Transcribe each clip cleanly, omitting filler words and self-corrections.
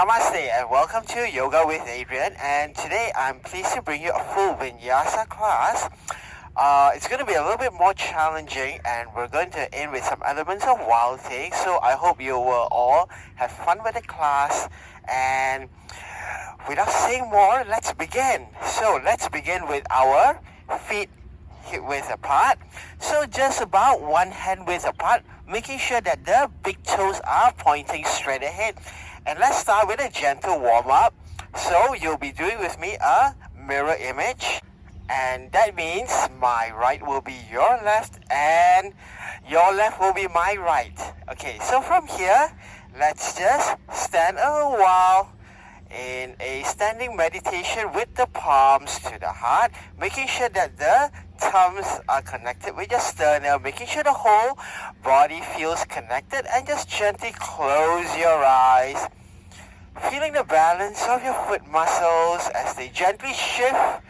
Namaste and welcome to Yoga with Adrian, and today I'm pleased to bring you a full Vinyasa class. It's going to be a little bit more challenging and we're going to end with some elements of wild things, so I hope you will all have fun with the class. And without saying more, let's begin. So let's begin with our feet hip width apart. So just about one hand width apart, making sure that the big toes are pointing straight ahead. And let's start with a gentle warm-up. So you'll be doing with me a mirror image. And that means my right will be your left and your left will be my right. Okay, so from here, let's just stand a while in a standing meditation with the palms to the heart, making sure that the thumbs are connected with your sternum, making sure the whole body feels connected, and just gently close your eyes, feeling the balance of your foot muscles as they gently shift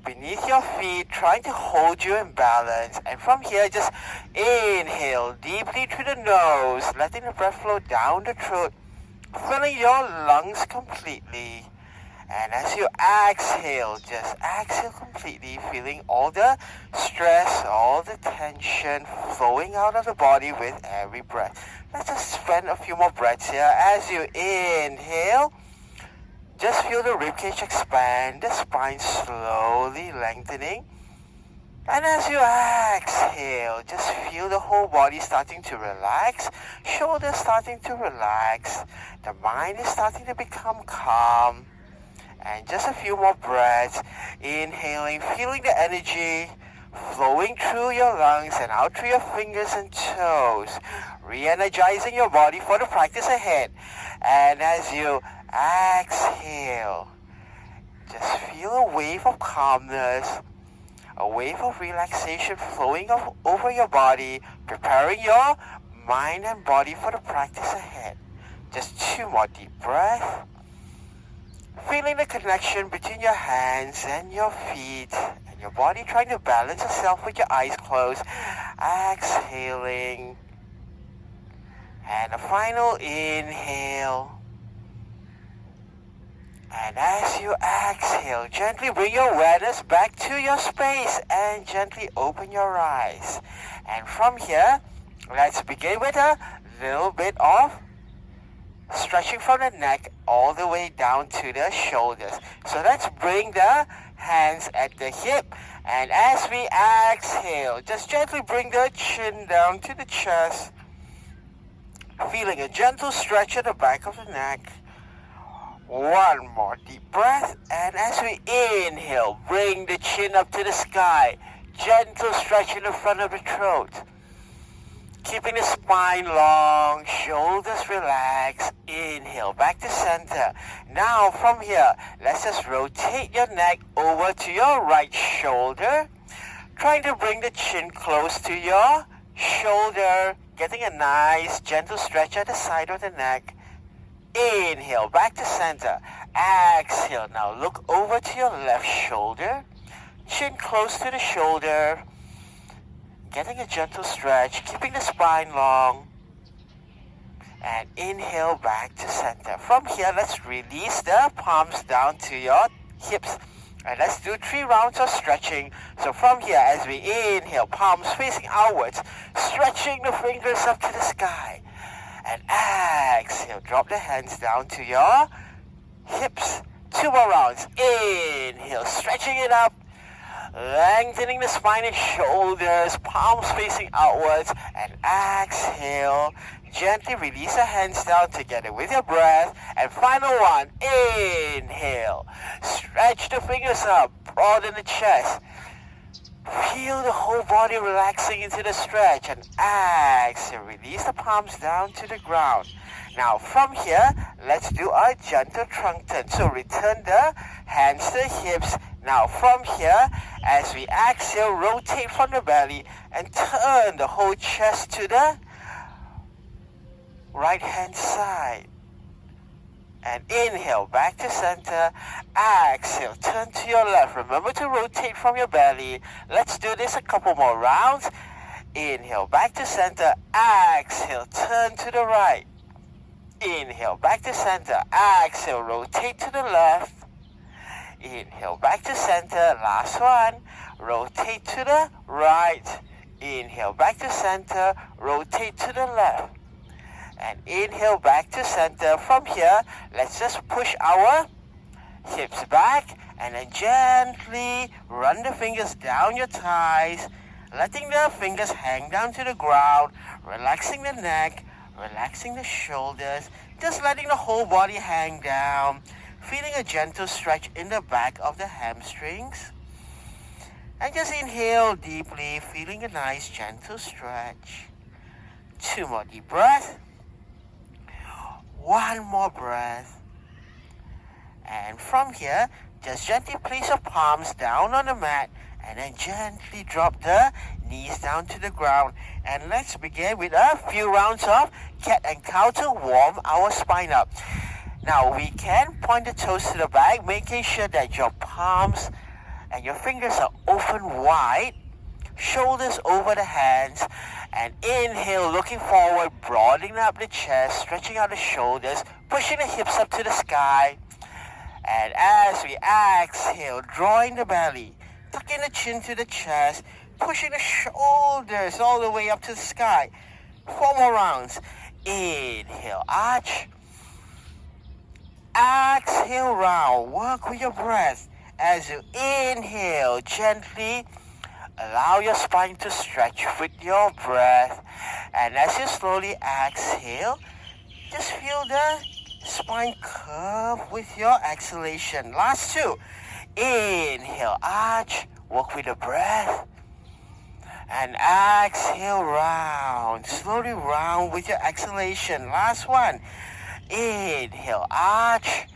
beneath your feet, trying to hold you in balance. And from here, just inhale deeply through the nose, letting the breath flow down the throat, filling your lungs completely. And as you exhale, just exhale completely, feeling all the stress, all the tension flowing out of the body with every breath. Let's just spend a few more breaths here. As you inhale, just feel the ribcage expand, the spine slowly lengthening. And as you exhale, just feel the whole body starting to relax, shoulders starting to relax, the mind is starting to become calm. And just a few more breaths, inhaling, feeling the energy flowing through your lungs and out through your fingers and toes, re-energizing your body for the practice ahead. And as you exhale, just feel a wave of calmness, a wave of relaxation flowing over your body, preparing your mind and body for the practice ahead. Just 2 more deep breaths. Feeling the connection between your hands and your feet and your body, trying to balance yourself with your eyes closed. Exhaling. And a final inhale. And as you exhale, gently bring your awareness back to your space and gently open your eyes. And from here, let's begin with a little bit of stretching from the neck all the way down to the shoulders. So let's bring the hands at the hip. And as we exhale, just gently bring the chin down to the chest. Feeling a gentle stretch at the back of the neck. 1 more deep breath. And as we inhale, bring the chin up to the sky. Gentle stretch in the front of the throat. Keeping the spine long, shoulders relaxed. Inhale, back to center. Now from here, let's just rotate your neck over to your right shoulder. Trying to bring the chin close to your shoulder. Getting a nice gentle stretch at the side of the neck. Inhale, back to center. Exhale, now look over to your left shoulder. Chin close to the shoulder. Getting a gentle stretch, keeping the spine long. And inhale back to center. From here, let's release the palms down to your hips. And let's do 3 rounds of stretching. So from here, as we inhale, palms facing outwards, stretching the fingers up to the sky. And exhale, drop the hands down to your hips. 2 more rounds. Inhale, stretching it up. Lengthening the spine and shoulders, palms facing outwards, and exhale. Gently release the hands down together with your breath. And final one, inhale. Stretch the fingers up, broaden the chest. Feel the whole body relaxing into the stretch. And exhale, release the palms down to the ground. Now from here, let's do a gentle trunk turn. So return the hands to the hips. Now from here, as we exhale, rotate from the belly and turn the whole chest to the right hand side. And inhale, back to center. Exhale, turn to your left. Remember to rotate from your belly. Let's do this a couple more rounds. Inhale, back to center. Exhale, turn to the right. Inhale, back to center. Exhale, rotate to the left. Inhale, back to center. Last one. Rotate to the right. Inhale, back to center. Rotate to the left. And inhale, back to center. From here, let's just push our hips back and then gently run the fingers down your thighs, letting the fingers hang down to the ground, relaxing the neck, relaxing the shoulders, just letting the whole body hang down, feeling a gentle stretch in the back of the hamstrings. And just inhale deeply, feeling a nice gentle stretch. 2 more deep breaths. 1 more breath. And from here, just gently place your palms down on the mat and then gently drop the knees down to the ground. And let's begin with a few rounds of cat and cow to warm our spine up. Now we can point the toes to the back, making sure that your palms and your fingers are open wide, shoulders over the hands, and inhale, looking forward, broadening up the chest, stretching out the shoulders, pushing the hips up to the sky. And as we exhale, drawing the belly, tucking the chin to the chest, pushing the shoulders all the way up to the sky. 4 more rounds. Inhale, arch. Exhale, round. Work with your breath. As you inhale, gently allow your spine to stretch with your breath. And as you slowly exhale, just feel the spine curve with your exhalation. Last 2. Inhale, arch, work with the breath. And exhale, round. Slowly round with your exhalation. Last 1. Inhale, arch.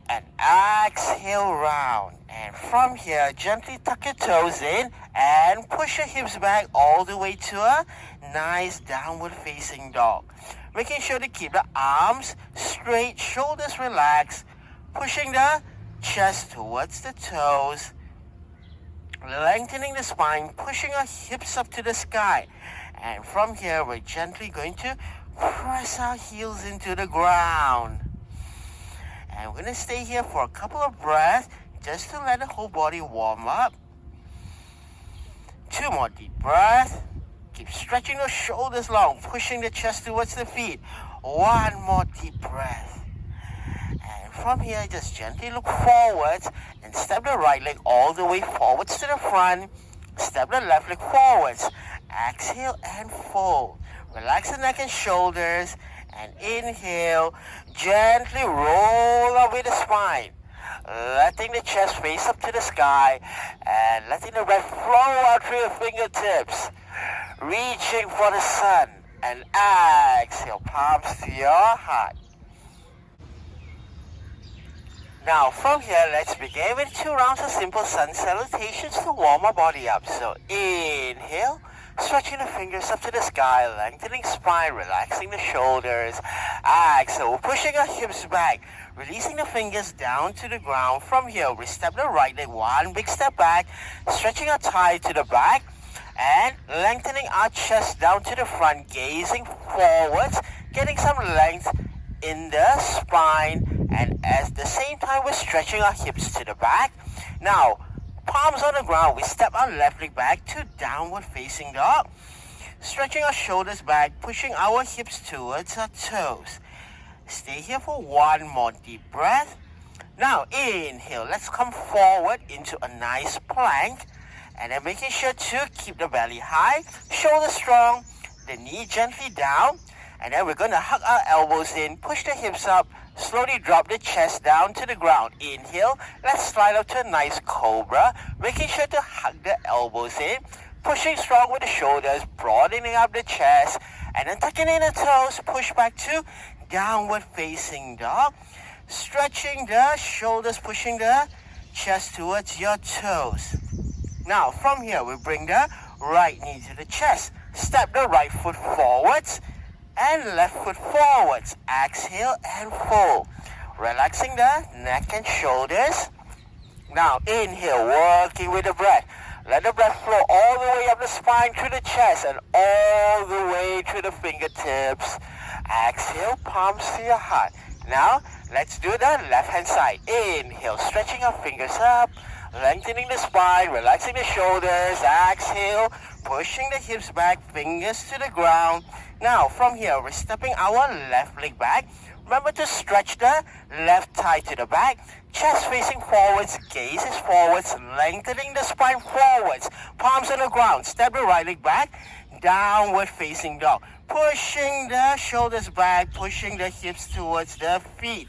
And exhale, round. And from here, gently tuck your toes in and push your hips back all the way to a nice downward facing dog. Making sure to keep the arms straight, shoulders relaxed, pushing the chest towards the toes, lengthening the spine, pushing our hips up to the sky. And from here, we're gently going to press our heels into the ground. And we're going to stay here for a couple of breaths just to let the whole body warm up. 2 more deep breaths. Keep stretching the shoulders long, pushing the chest towards the feet. 1 more deep breath. And from here, just gently look forwards and step the right leg all the way forwards to the front. Step the left leg forwards. Exhale and fold. Relax the neck and shoulders. And inhale, gently roll up with the spine, letting the chest face up to the sky and letting the breath flow out through your fingertips, reaching for the sun. And exhale, palms to your heart. Now from here, let's begin with 2 rounds of simple sun salutations to warm our body up. So inhale, stretching the fingers up to the sky, lengthening spine, relaxing the shoulders. Exhale, pushing our hips back, releasing the fingers down to the ground. From here, we step the right leg 1 big step back, stretching our thigh to the back, and lengthening our chest down to the front, gazing forwards, getting some length in the spine, and at the same time, we're stretching our hips to the back. Now, palms on the ground, we step our left leg back to downward facing dog. Stretching our shoulders back, pushing our hips towards our toes. Stay here for 1 more deep breath. Now inhale, let's come forward into a nice plank. And then making sure to keep the belly high, shoulders strong, the knee gently down. And then we're going to hug our elbows in, push the hips up, slowly drop the chest down to the ground. Inhale, let's slide up to a nice cobra, making sure to hug the elbows in, pushing strong with the shoulders, broadening up the chest, and then tucking in the toes, push back to downward facing dog, stretching the shoulders, pushing the chest towards your toes. Now from here, we bring the right knee to the chest, step the right foot forwards, and left foot forwards. Exhale and fold. Relaxing the neck and shoulders. Now inhale, working with the breath. Let the breath flow all the way up the spine through the chest and all the way through the fingertips. Exhale, palms to your heart. Now, let's do the left hand side. Inhale, stretching our fingers up, lengthening the spine, relaxing the shoulders. Exhale, pushing the hips back, fingers to the ground. Now, from here, we're stepping our left leg back. Remember to stretch the left thigh to the back, chest facing forwards, gaze is forwards, lengthening the spine forwards, palms on the ground. Step the right leg back, downward facing dog. Pushing the shoulders back, pushing the hips towards the feet.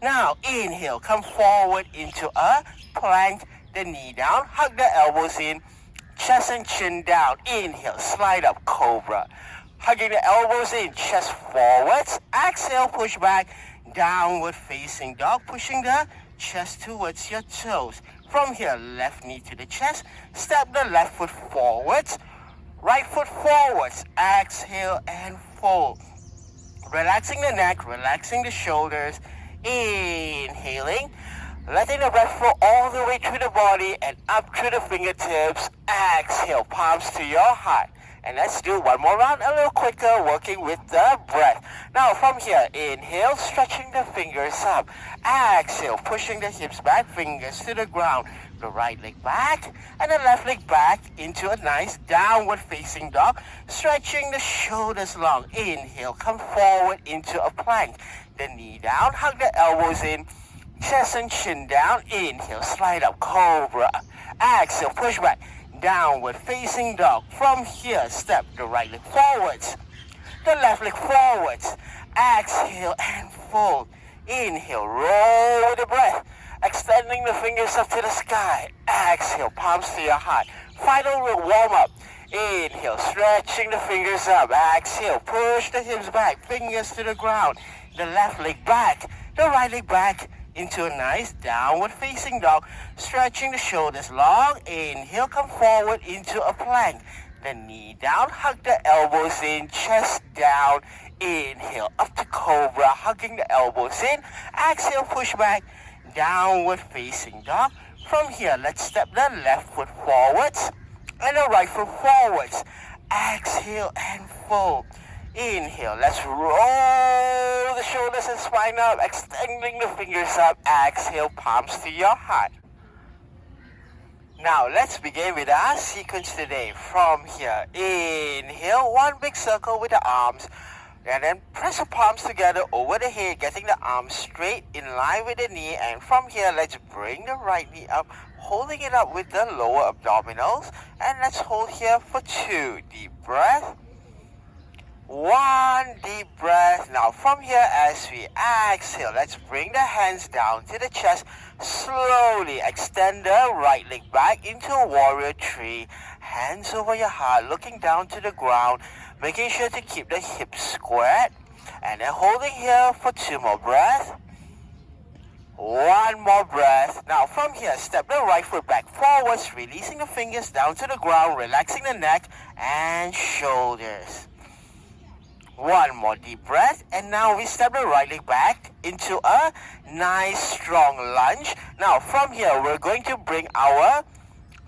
Now, inhale, come forward into a plank, the knee down, hug the elbows in, chest and chin down. Inhale, slide up, cobra. Hugging the elbows in, chest forwards. Exhale, push back, downward facing dog, pushing the chest towards your toes. From here, left knee to the chest, step the left foot forwards, right foot forwards. Exhale and fold. Relaxing the neck, relaxing the shoulders. Inhaling, letting the breath flow all the way through the body and up through the fingertips. Exhale, palms to your heart. And let's do one more round, a little quicker, working with the breath. Now from here, inhale, stretching the fingers up. Exhale, pushing the hips back, fingers to the ground. The right leg back and the left leg back into a nice downward facing dog. Stretching the shoulders long. Inhale, come forward into a plank. The knee down, hug the elbows in, chest and chin down. Inhale, slide up, cobra. Exhale, push back. Downward facing dog. From here, step the right leg forwards, the left leg forwards. Exhale and fold. Inhale, roll with the breath, extending the fingers up to the sky. Exhale, palms to your heart. Final warm up. Inhale, stretching the fingers up. Exhale, push the hips back, fingers to the ground. The left leg back, the right leg back into a nice downward facing dog, stretching the shoulders long. Inhale, come forward into a plank. The knee down, hug the elbows in, chest down. Inhale, up to cobra, hugging the elbows in. Exhale, push back, downward facing dog. From here, let's step the left foot forwards and the right foot forwards. Exhale and fold. Inhale, let's roll the shoulders and spine up, extending the fingers up. Exhale, palms to your heart. Now, let's begin with our sequence today. From here, inhale, one big circle with the arms, and then press the palms together over the head, getting the arms straight in line with the knee. And from here, let's bring the right knee up, holding it up with the lower abdominals. And let's hold here for 2. Deep breath. 1 deep breath. Now from here, as we exhale, let's bring the hands down to the chest. Slowly extend the right leg back into a warrior 3. Hands over your heart, looking down to the ground, making sure to keep the hips squared. And then holding here for 2 more breaths. 1 more breath. Now from here, step the right foot back forwards, releasing the fingers down to the ground, relaxing the neck and shoulders. 1 more deep breath, and now we step the right leg back into a nice strong lunge. Now from here, we're going to bring our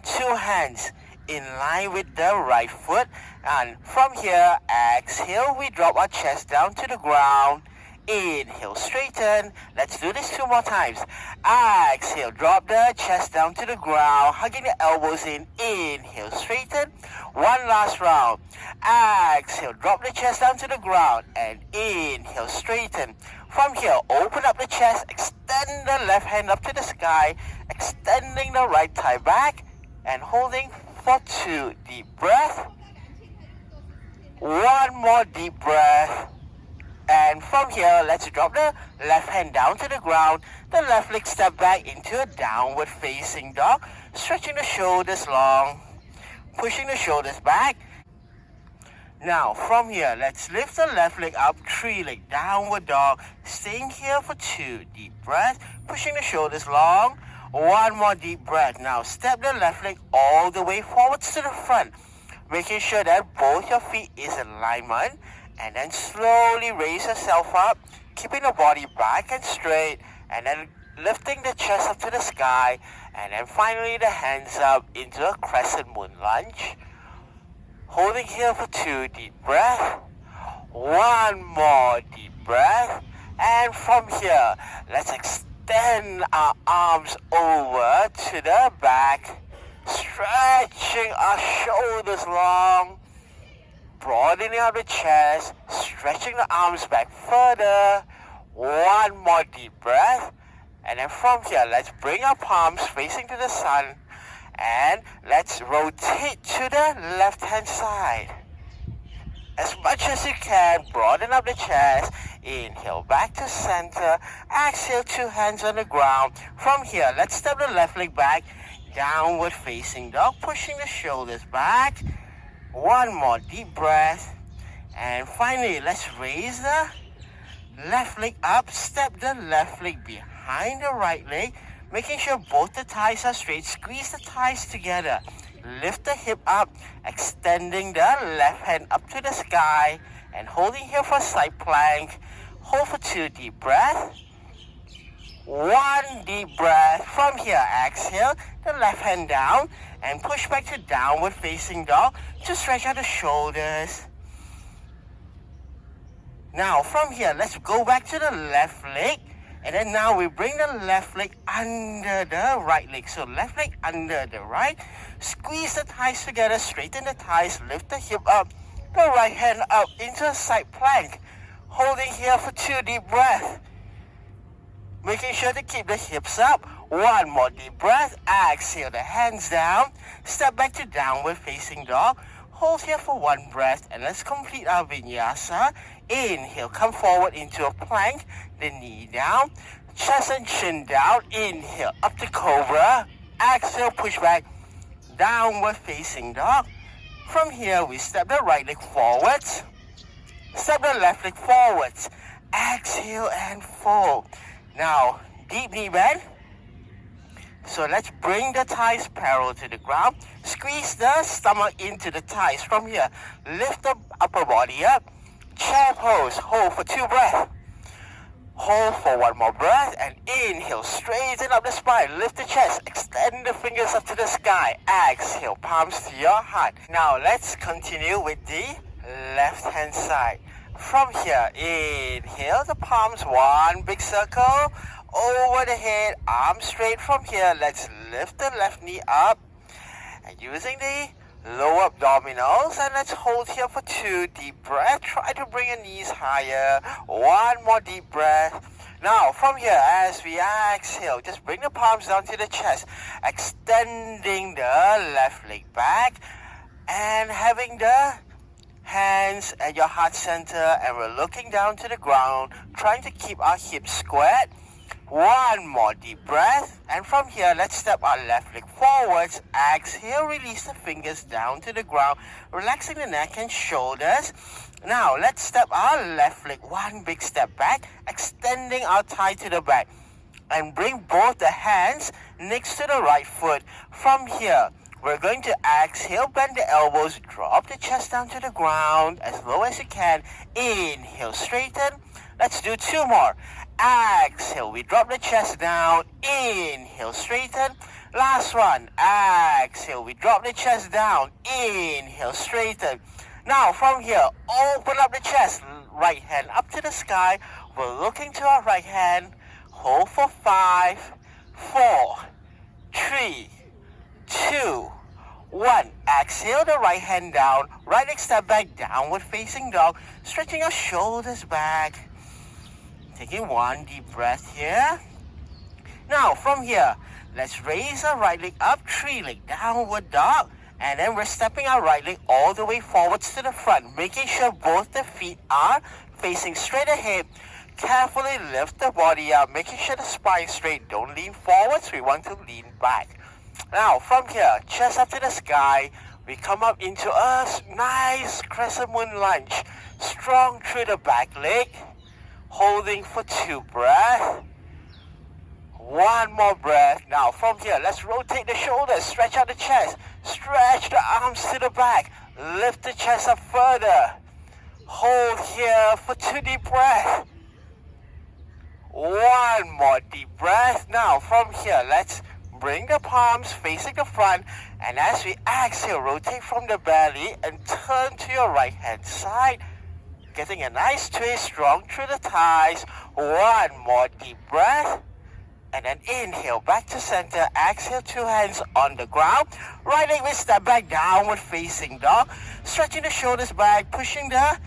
2 hands in line with the right foot, and from here, exhale, we drop our chest down to the ground. Inhale, straighten. Let's do this 2 more times. Exhale, drop the chest down to the ground, hugging the elbows in. Inhale, straighten. 1 last round. Exhale, drop the chest down to the ground, and inhale, straighten. From here, open up the chest, extend the left hand up to the sky, extending the right thigh back, and holding for 2 deep breath. 1 more deep breath. And from here, let's drop the left hand down to the ground, the left leg step back into a downward facing dog, stretching the shoulders long, pushing the shoulders back. Now from here, let's lift the left leg up, 3-leg downward dog, staying here for 2 deep breaths, pushing the shoulders long. 1 more deep breath. Now step the left leg all the way forwards to the front, making sure that both your feet is in alignment. And then slowly raise yourself up, keeping the body back and straight, and then lifting the chest up to the sky, and then finally the hands up into a crescent moon lunge. Holding here for 2 deep breaths. One more deep breath. And from here, let's extend our arms over to the back, stretching our shoulders long, broadening out the chest, stretching the arms back further. One more deep breath. And then from here, let's bring our palms facing to the sun. And let's rotate to the left-hand side. As much as you can, broaden up the chest. Inhale back to center. Exhale, two hands on the ground. From here, let's step the left leg back. Downward facing dog, pushing the shoulders back. One more deep breath. And finally, let's raise the left leg up. Step the left leg behind the right leg, making sure both the thighs are straight. Squeeze the thighs together. Lift the hip up, extending the left hand up to the sky and holding here for side plank. Hold for 2 deep breaths. 1 deep breath. From here, exhale the left hand down and push back to downward facing dog to stretch out the shoulders. Now from here, let's go back to the left leg. And then now we bring the left leg under the right leg. So left leg under the right. Squeeze the thighs together, straighten the thighs, lift the hip up, the right hand up into a side plank. Holding here for 2 deep breaths. Making sure to keep the hips up. 1 more deep breath. Exhale the hands down. Step back to downward facing dog. Hold here for 1 breath and let's complete our vinyasa. Inhale, come forward into a plank, the knee down, chest and chin down. Inhale, up to cobra. Exhale, push back, downward facing dog. From here, we step the right leg forwards, step the left leg forwards. Exhale and fold. Now, deep knee bend. So let's bring the thighs parallel to the ground. Squeeze the stomach into the thighs. From here, lift the upper body up. Chair pose. Hold for 2 breaths. Hold for 1 more breath. And inhale. Straighten up the spine. Lift the chest. Extend the fingers up to the sky. Exhale. Palms to your heart. Now let's continue with the left hand side. From here, inhale the palms. 1 big circle. Over the head, arms straight. From here, let's lift the left knee up and using the lower abdominals, and let's hold here for 2 deep breaths. Try to bring your knees higher. 1 more deep breath. Now from here, as we exhale, just bring the palms down to the chest, extending the left leg back and having the hands at your heart center, and we're looking down to the ground, trying to keep our hips squared. 1 more deep breath. And from here, let's step our left leg forwards. Exhale, release the fingers down to the ground, relaxing the neck and shoulders. Now, let's step our left leg 1 big step back, extending our thigh to the back. And bring both the hands next to the right foot. From here, we're going to exhale, bend the elbows, drop the chest down to the ground as low as you can. Inhale, straighten. Let's do 2 more. Exhale, we drop the chest down. Inhale, straighten. Last one. Exhale, we drop the chest down. Inhale, straighten. Now from here, open up the chest. Right hand up to the sky. We're looking to our right hand. Hold for 5, 4, 3, 2, 1. Exhale the right hand down. Right leg step back, downward facing dog. Stretching our shoulders back. Taking 1 deep breath here. Now from here, let's raise our right leg up, 3 leg downward dog. And then we're stepping our right leg all the way forwards to the front, making sure both the feet are facing straight ahead. Carefully lift the body up, making sure the spine is straight. Don't lean forwards, we want to lean back. Now from here, chest up to the sky. We come up into a nice crescent moon lunge. Strong through the back leg. Holding for 2 breaths. 1 more breath. Now from here, let's rotate the shoulders, stretch out the chest, stretch the arms to the back, lift the chest up further. Hold here for 2 deep breaths. 1 more deep breath. Now from here, let's bring the palms facing the front, and as we exhale, rotate from the belly and turn to your right hand side. Getting a nice twist, strong through the thighs. One more deep breath. And then inhale, back to center. Exhale, two hands on the ground. Right leg we step back, downward facing dog. Stretching the shoulders back, pushing the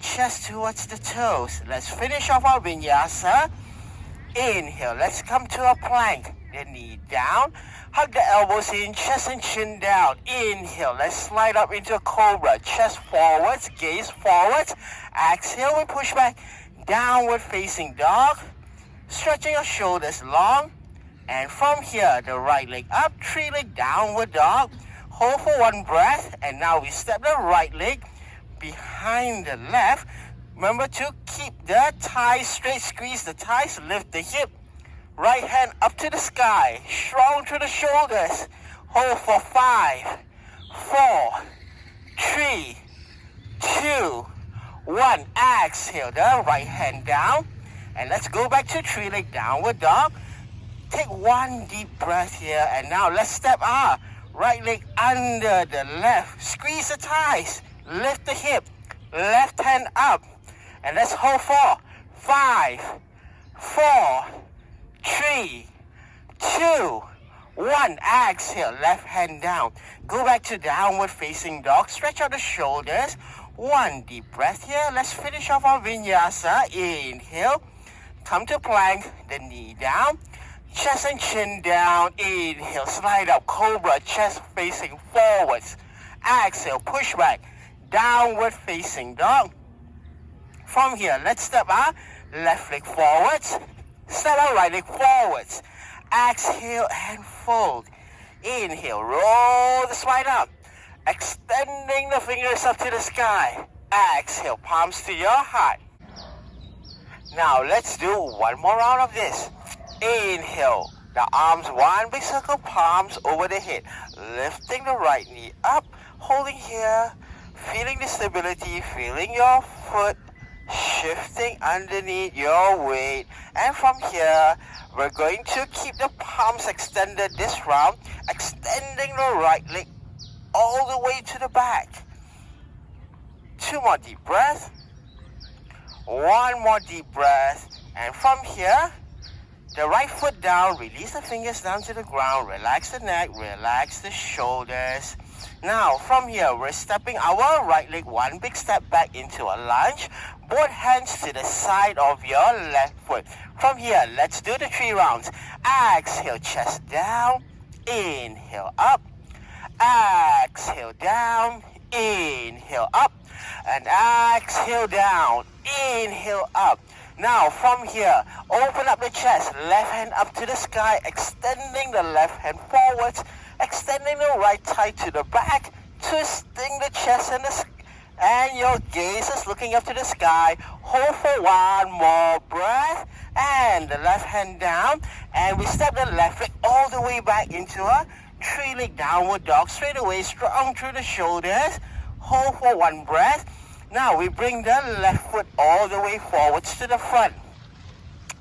chest towards the toes. Let's finish off our vinyasa. Inhale, let's come to a plank. The knee down. Hug the elbows in, chest and chin down. Inhale, let's slide up into a cobra. Chest forwards, gaze forwards. Exhale, we push back. Downward facing dog. Stretching your shoulders long. And from here, the right leg up, three leg downward dog. Hold for one breath. And now we step the right leg behind the left. Remember to keep the thighs straight, squeeze the thighs, lift the hip. Right hand up to the sky, strong to the shoulders. Hold for 5, 4, 3, 2, 1. Exhale, the right hand down. And let's go back to three-leg downward dog. Take one deep breath here. And now let's step our right leg under the left. Squeeze the thighs, lift the hip, left hand up. And let's hold for 5, 4, 3, 2, 1. Exhale, left hand down. Go back to downward facing dog. Stretch out the shoulders. One deep breath here. Let's finish off our vinyasa. Inhale. Come to plank. The knee down. Chest and chin down. Inhale. Slide up. Cobra. Chest facing forwards. Exhale. Push back. Downward facing dog. From here, let's step our left leg forwards. Step our right leg forwards. Exhale and fold. Inhale, roll the spine up. Extending the fingers up to the sky. Exhale, palms to your heart. Now let's do one more round of this. Inhale, the arms one big circle, palms over the head. Lifting the right knee up, holding here. Feeling the stability, feeling your foot shifting underneath your weight. And from here, we're going to keep the palms extended this round, extending the right leg all the way to the back. 2 more deep breaths. 1 more deep breath. And from here, the right foot down, release the fingers down to the ground, relax the neck, relax the shoulders. Now, from here, we're stepping our right leg one big step back into a lunge. Both hands to the side of your left foot. From here, let's do the 3 rounds. Exhale, chest down. Inhale, up. Exhale, down. Inhale, up. And exhale, down. Inhale, up. Now, from here, open up the chest. Left hand up to the sky, extending the left hand forwards. Extending the right thigh to the back, twisting the chest and your gaze is looking up to the sky. Hold for 1 more breath, and the left hand down, and we step the left leg all the way back into a 3-leg downward dog. Straight away, strong through the shoulders. Hold for 1 breath. Now we bring the left foot all the way forwards to the front,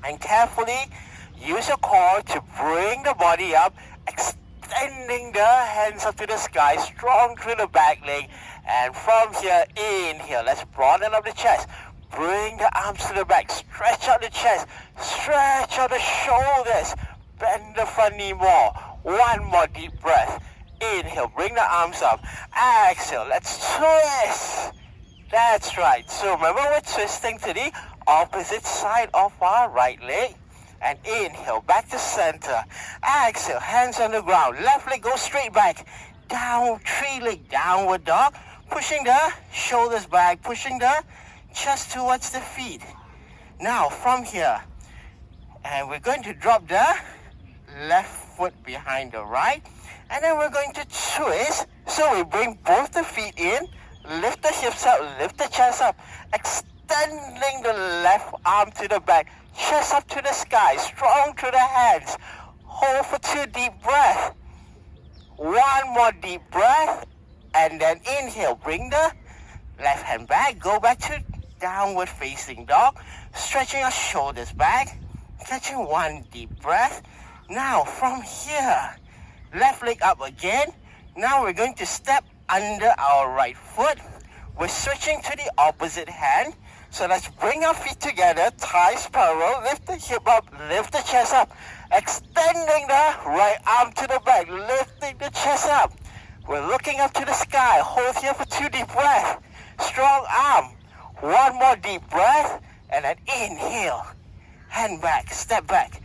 and carefully use your core to bring the body up. Extending the hands up to the sky, strong through the back leg. And from here, inhale, let's broaden up the chest. Bring the arms to the back, stretch out the chest, stretch out the shoulders, bend the front knee more. 1 more deep breath. Inhale, bring the arms up. Exhale, let's twist. That's right. So remember, we're twisting to the opposite side of our right leg. And inhale, back to center. Exhale, hands on the ground. Left leg goes straight back. Down, 3-leg downward dog. Pushing the shoulders back, pushing the chest towards the feet. Now, from here, and we're going to drop the left foot behind the right. And then we're going to twist. So we bring both the feet in, lift the hips up, lift the chest up, extending the left arm to the back. Chest up to the sky, strong to the hands. Hold for 2 deep breaths. 1 more deep breath. And then inhale, bring the left hand back. Go back to downward facing dog. Stretching your shoulders back. Catching 1 deep breath. Now from here, left leg up again. Now we're going to step under our right foot. We're switching to the opposite hand. So let's bring our feet together, thighs parallel, lift the hip up, lift the chest up, extending the right arm to the back, lifting the chest up. We're looking up to the sky. Hold here for 2 deep breaths. Strong arm. 1 more deep breath, and then inhale. Hand back, step back.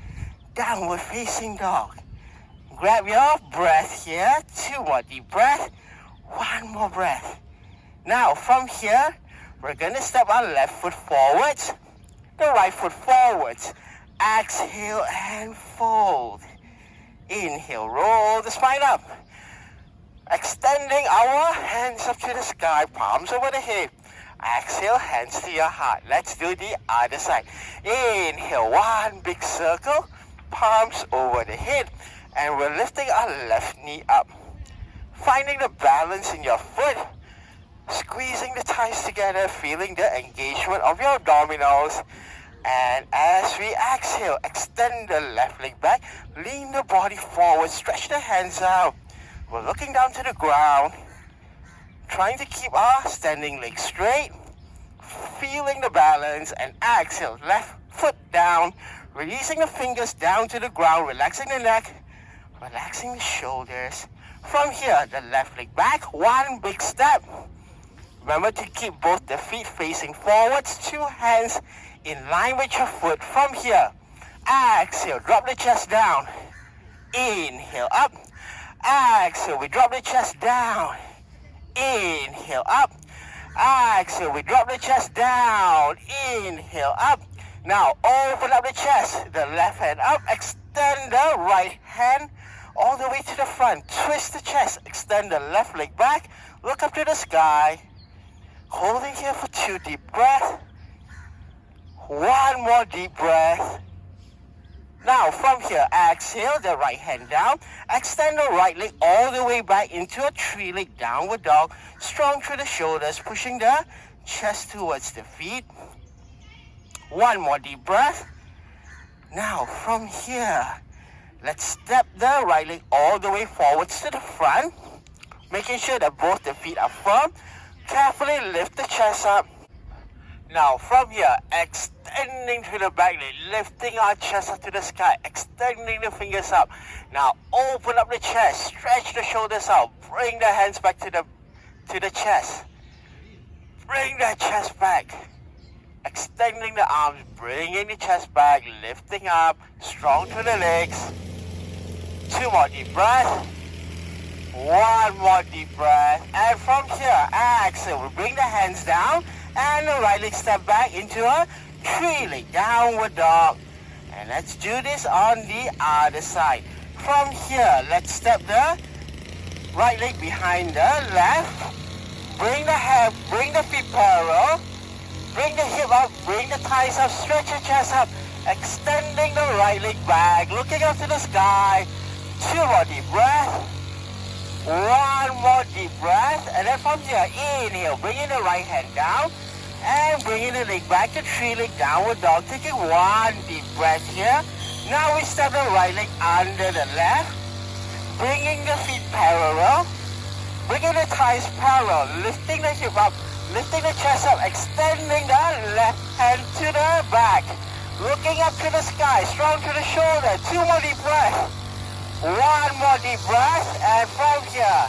Downward facing dog. Grab your breath here. 2 more deep breaths. 1 more breath. Now from here, we're going to step our left foot forwards, the right foot forwards. Exhale and fold. Inhale, roll the spine up. Extending our hands up to the sky, palms over the hip. Exhale, hands to your heart. Let's do the other side. Inhale, 1 big circle, palms over the head. And we're lifting our left knee up. Finding the balance in your foot. Squeezing the thighs together, feeling the engagement of your abdominals. And as we exhale, extend the left leg back, lean the body forward, stretch the hands out. We're looking down to the ground, trying to keep our standing leg straight, feeling the balance, and exhale, left foot down, releasing the fingers down to the ground, relaxing the neck, relaxing the shoulders. From here, the left leg back, 1 big step. Remember to keep both the feet facing forwards, 2 hands in line with your foot. From here, exhale, drop the chest down. Inhale, up. Exhale, we drop the chest down. Inhale, up. Exhale, we drop the chest down. Inhale, up. Now, open up the chest. The left hand up. Extend the right hand all the way to the front. Twist the chest. Extend the left leg back. Look up to the sky. Holding here for 2 deep breaths. 1 more deep breath. Now from here, exhale, the right hand down. Extend the right leg all the way back into a 3-leg downward dog. Strong through the shoulders, pushing the chest towards the feet. 1 more deep breath. Now from here, let's step the right leg all the way forwards to the front. Making sure that both the feet are firm. Carefully lift the chest up. Now from here, extending to the back leg, lifting our chest up to the sky, extending the fingers up. Now open up the chest, stretch the shoulders out, bring the hands back to the chest. Bring the chest back. Extending the arms, bringing the chest back, lifting up, strong to the legs. 2 more deep breaths. 1 more deep breath. And from here, exhale, we bring the hands down and the right leg step back into a 3-leg downward dog. And let's do this on the other side. From here, let's step the right leg behind the left. Bring the feet parallel. Bring the hip up, bring the thighs up, stretch your chest up. Extending the right leg back, looking up to the sky. 2 more deep breaths. 1 more deep breath, and then from here, inhale, bringing the right hand down, and bringing the leg back to 3-leg downward dog, taking 1 deep breath here. Now we step the right leg under the left, bringing the feet parallel, bringing the thighs parallel, lifting the hip up, lifting the chest up, extending the left hand to the back, looking up to the sky, strong to the shoulder. 2 more deep breaths. 1 more deep breath, and from here,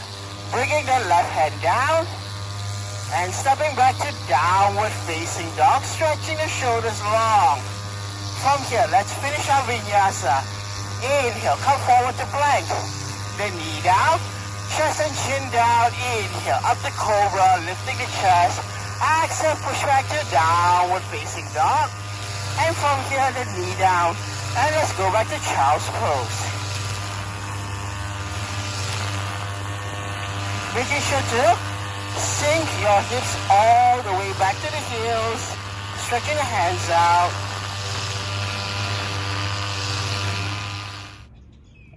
bringing the left hand down and stepping back to downward facing dog, stretching the shoulders long. From here, let's finish our vinyasa. Inhale, come forward to plank. The knee down, chest and chin down. Inhale, up the cobra, lifting the chest. Exhale, push back to downward facing dog. And from here, the knee down. And let's go back to child's pose. Making sure to sink your hips all the way back to the heels. Stretching the hands out.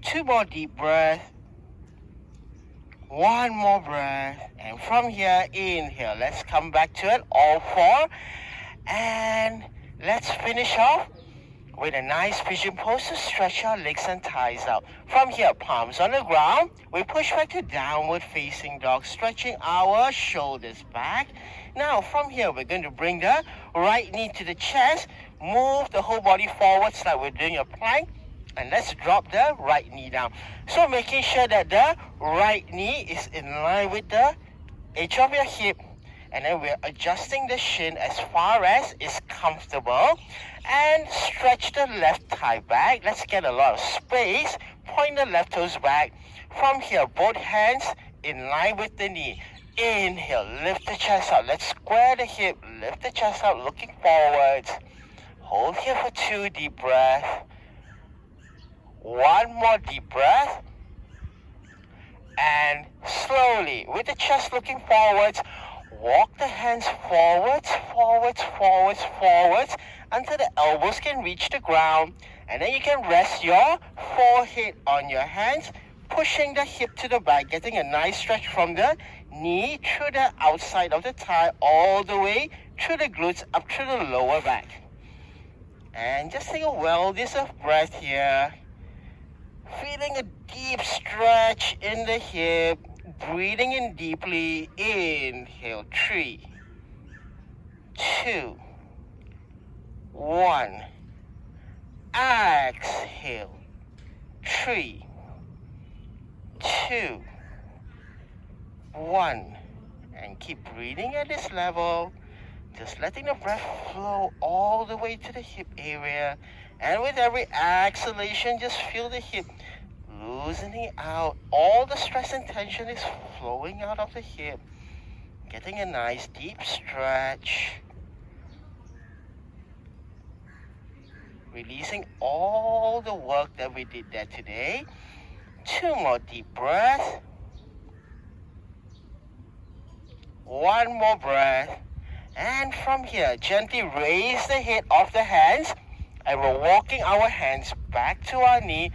2 more deep breaths. 1 more breath. And from here, inhale. Let's come back to it, all 4. And let's finish off with a nice pigeon pose to stretch our legs and thighs out. From here, palms on the ground. We push back to downward facing dog, stretching our shoulders back. Now, from here, we're going to bring the right knee to the chest. Move the whole body forwards like we're doing a plank. And let's drop the right knee down. So making sure that the right knee is in line with the edge of your hip. And then we're adjusting the shin as far as is comfortable. And stretch the left thigh back. Let's get a lot of space. Point the left toes back. From here, both hands in line with the knee. Inhale, lift the chest out. Let's square the hip. Lift the chest out, looking forwards. Hold here for 2 deep breaths. 1 more deep breath. And slowly, with the chest looking forwards, walk the hands forwards, forwards, forwards, forwards until the elbows can reach the ground. And then you can rest your forehead on your hands, pushing the hip to the back, getting a nice stretch from the knee through the outside of the thigh, all the way through the glutes, up through the lower back. And just take a well-deserved breath here. Feeling a deep stretch in the hip. Breathing in deeply. Inhale. 3, 2, 1. Exhale. 3, 2, 1. And keep breathing at this level. Just letting the breath flow all the way to the hip area. And with every exhalation, just feel the hip loosening out. All the stress and tension is flowing out of the hip. Getting a nice deep stretch. Releasing all the work that we did there today. 2 more deep breaths. 1 more breath. And from here, gently raise the head off the hands. And we're walking our hands back to our knee.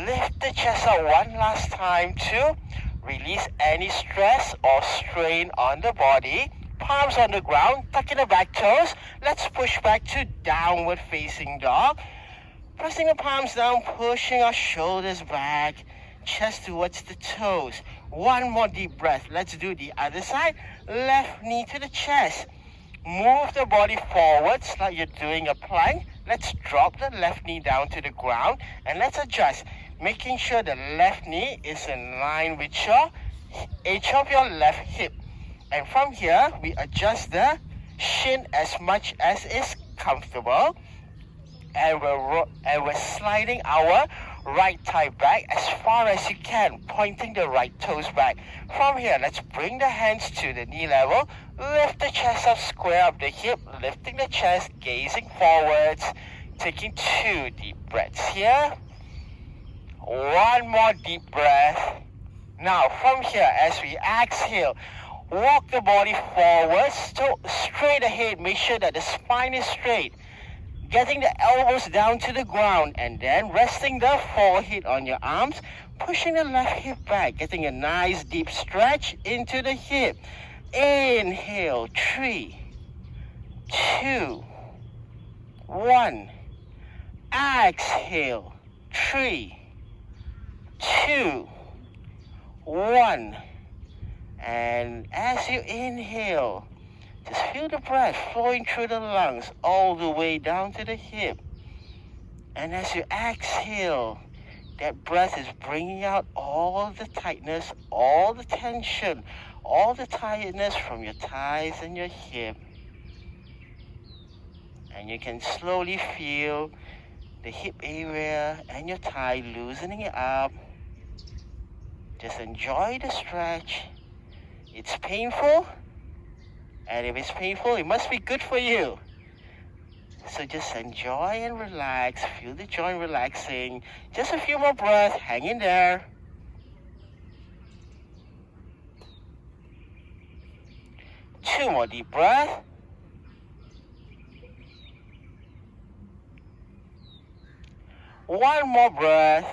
Lift the chest up one last time to release any stress or strain on the body. Palms on the ground, tucking the back toes. Let's push back to downward facing dog. Pressing the palms down, pushing our shoulders back. Chest towards the toes. 1 more deep breath. Let's do the other side. Left knee to the chest. Move the body forwards like you're doing a plank. Let's drop the left knee down to the ground and let's adjust, making sure the left knee is in line with your edge of your left hip. And from here, we adjust the shin as much as is comfortable. And we're sliding our right thigh back as far as you can, pointing the right toes back. From here, let's bring the hands to the knee level. Lift the chest up, square up the hip, lifting the chest, gazing forwards. Taking 2 deep breaths here. 1 more deep breath. Now, from here, as we exhale, walk the body forwards, so straight ahead. Make sure that the spine is straight. Getting the elbows down to the ground and then resting the forehead on your arms, pushing the left hip back, getting a nice deep stretch into the hip. Inhale, 3, 2, 1. Exhale, 3, 2, 1. And as you inhale, just feel the breath flowing through the lungs all the way down to the hip. And as you exhale, that breath is bringing out all the tightness, all the tension, all the tiredness from your thighs and your hip. And you can slowly feel the hip area and your thigh loosening it up. Just enjoy the stretch. It's painful. And if it's painful, it must be good for you. So just enjoy and relax. Feel the joint relaxing. Just a few more breaths. Hang in there. Two more deep breaths. One more breath.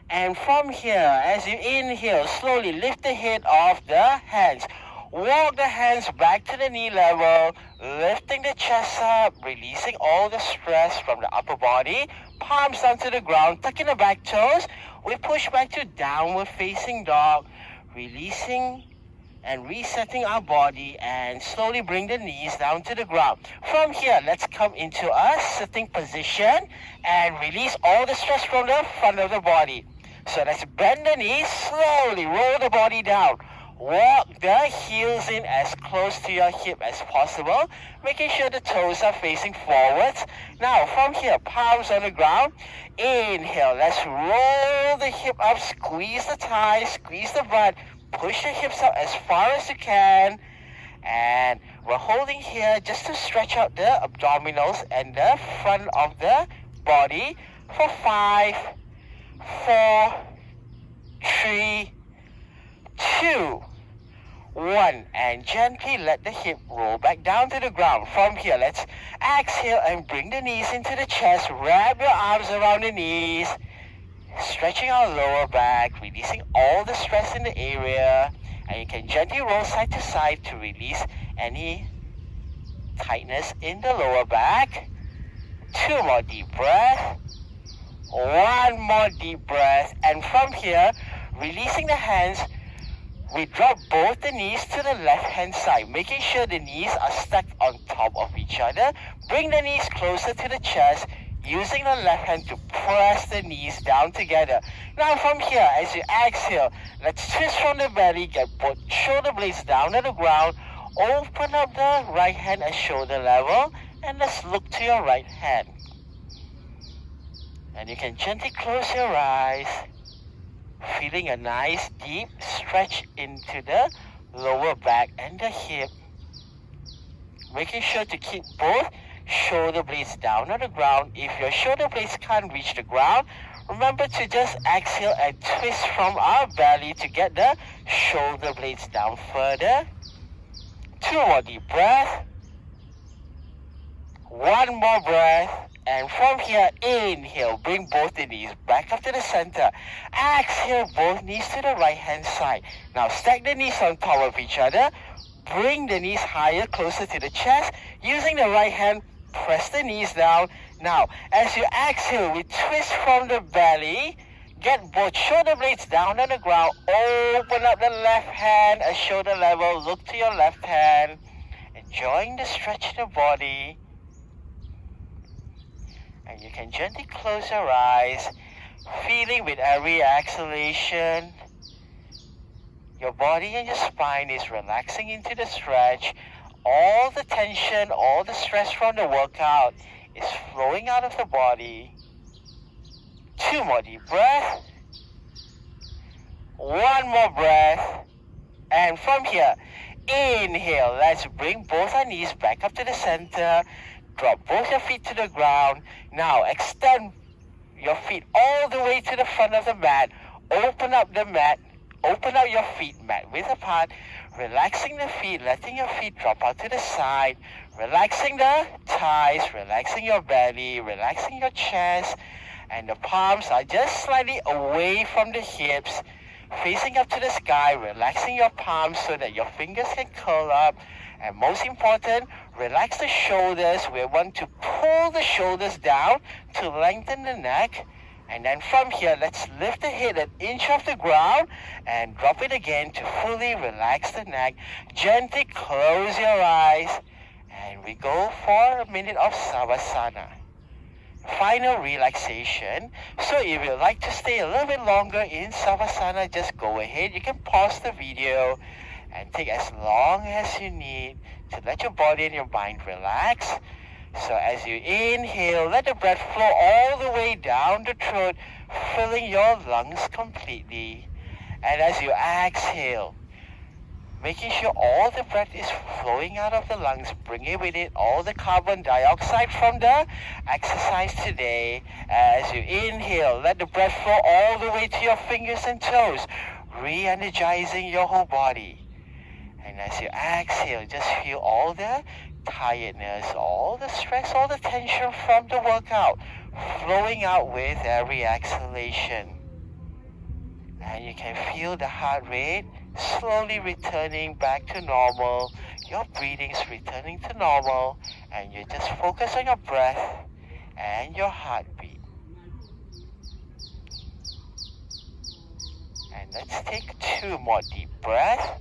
And from here, as you inhale, slowly lift the head off the hands. Walk the hands back to the knee level, lifting the chest up, releasing all the stress from the upper body. Palms down to the ground, tucking the back toes. We push back to downward facing dog, releasing and resetting our body, and slowly bring the knees down to the ground. From here, let's come into a sitting position and release all the stress from the front of the body. So let's bend the knees, slowly roll the body down. Walk the heels in as close to your hip as possible, making sure the toes are facing forwards. Now, from here, palms on the ground. Inhale, let's roll the hip up, squeeze the thighs, squeeze the butt, push the hips up as far as you can. And we're holding here just to stretch out the abdominals and the front of the body for 5, 4, 3, 2, 1, and gently let the hip roll back down to the ground. From here, let's exhale and bring the knees into the chest. Wrap your arms around the knees, stretching our lower back, releasing all the stress in the area. And you can gently roll side to side to release any tightness in the lower back. 2 more deep breaths. 1 more deep breath. And from here, releasing the hands, we drop both the knees to the left-hand side, making sure the knees are stacked on top of each other. Bring the knees closer to the chest, using the left hand to press the knees down together. Now from here, as you exhale, let's twist from the belly, get both shoulder blades down to the ground, open up the right hand at shoulder level, and let's look to your right hand. And you can gently close your eyes, feeling a nice deep stretch into the lower back and the hip. Making sure to keep both shoulder blades down on the ground. If your shoulder blades can't reach the ground, remember to just exhale and twist from our belly to get the shoulder blades down further. 2 more deep breaths. 1 more breath. And from here, inhale, bring both the knees back up to the center. Exhale, both knees to the right hand side. Now stack the knees on top of each other. Bring the knees higher, closer to the chest. Using the right hand, press the knees down. Now, as you exhale, we twist from the belly. Get both shoulder blades down on the ground. Open up the left hand at shoulder level. Look to your left hand. Enjoying the stretch in the body. And you can gently close your eyes, feeling with every exhalation, your body and your spine is relaxing into the stretch. All the tension, all the stress from the workout is flowing out of the body. 2 more deep breaths. 1 more breath. And from here, inhale. Let's bring both our knees back up to the center. Drop both your feet to the ground. Now extend your feet all the way to the front of the mat. Open up the mat. Open up your feet mat width apart. Relaxing the feet, letting your feet drop out to the side. Relaxing the thighs, relaxing your belly, relaxing your chest. And the palms are just slightly away from the hips, facing up to the sky. Relaxing your palms so that your fingers can curl up. And most important, relax the shoulders. We want to pull the shoulders down to lengthen the neck. And then from here, let's lift the head an inch off the ground and drop it again to fully relax the neck. Gently close your eyes. And we go for a minute of Savasana. Final relaxation. So if you'd like to stay a little bit longer in Savasana, just go ahead. You can pause the video and take as long as you need to let your body and your mind relax. So as you inhale, let the breath flow all the way down the throat, filling your lungs completely. And as you exhale, making sure all the breath is flowing out of the lungs, bringing with it all the carbon dioxide from the exercise today. As you inhale, let the breath flow all the way to your fingers and toes, re-energizing your whole body. And as you exhale, just feel all the tiredness, all the stress, all the tension from the workout flowing out with every exhalation. And you can feel the heart rate slowly returning back to normal. Your breathing's returning to normal, and you just focus on your breath and your heartbeat. And let's take 2 more deep breaths.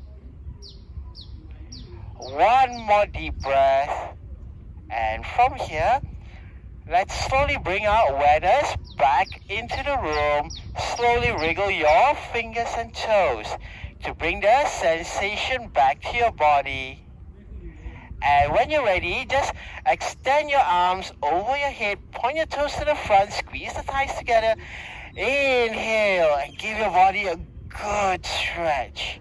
1 more deep breath. And from here, let's slowly bring our awareness back into the room. Slowly wriggle your fingers and toes to bring the sensation back to your body. And when you're ready, just extend your arms over your head, point your toes to the front, squeeze the thighs together. Inhale and give your body a good stretch.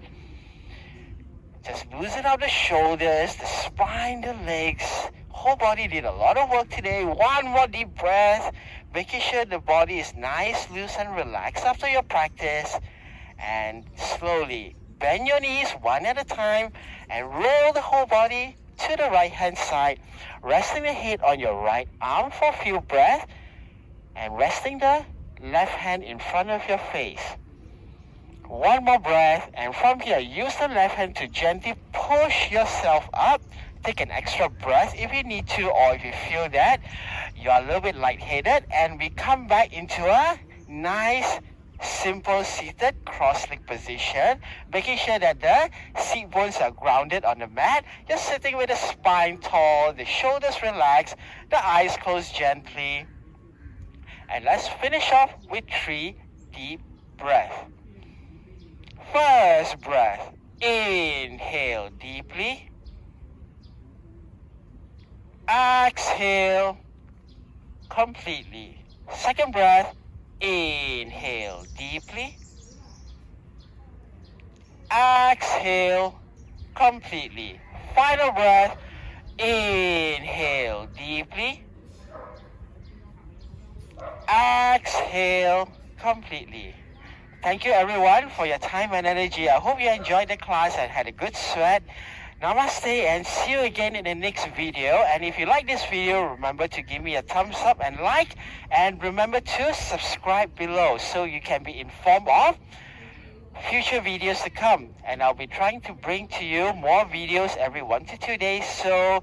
Just loosen out the shoulders, the spine, the legs. Whole body did a lot of work today. 1 more deep breath, making sure the body is nice, loose, and relaxed after your practice. And slowly bend your knees 1 at a time and roll the whole body to the right hand side, resting the head on your right arm for a few breaths and resting the left hand in front of your face. 1 more breath, and from here use the left hand to gently push yourself up. Take an extra breath if you need to, or if you feel that you're a little bit lightheaded, and we come back into a nice simple seated cross-leg position, making sure that the seat bones are grounded on the mat. You're sitting with the spine tall, the shoulders relaxed, the eyes closed gently. And let's finish off with 3 deep breaths. First breath, inhale deeply. Exhale completely. Second breath, inhale deeply. Exhale completely. Final breath, inhale deeply. Exhale completely. Thank you everyone for your time and energy. I hope you enjoyed the class and had a good sweat. Namaste and see you again in the next video. And if you like this video, remember to give me a thumbs up and like. And remember to subscribe below so you can be informed of future videos to come. And I'll be trying to bring to you more videos every 1 to 2 days. So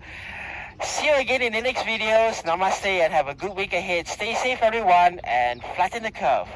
see you again in the next videos. Namaste and have a good week ahead. Stay safe everyone and flatten the curve.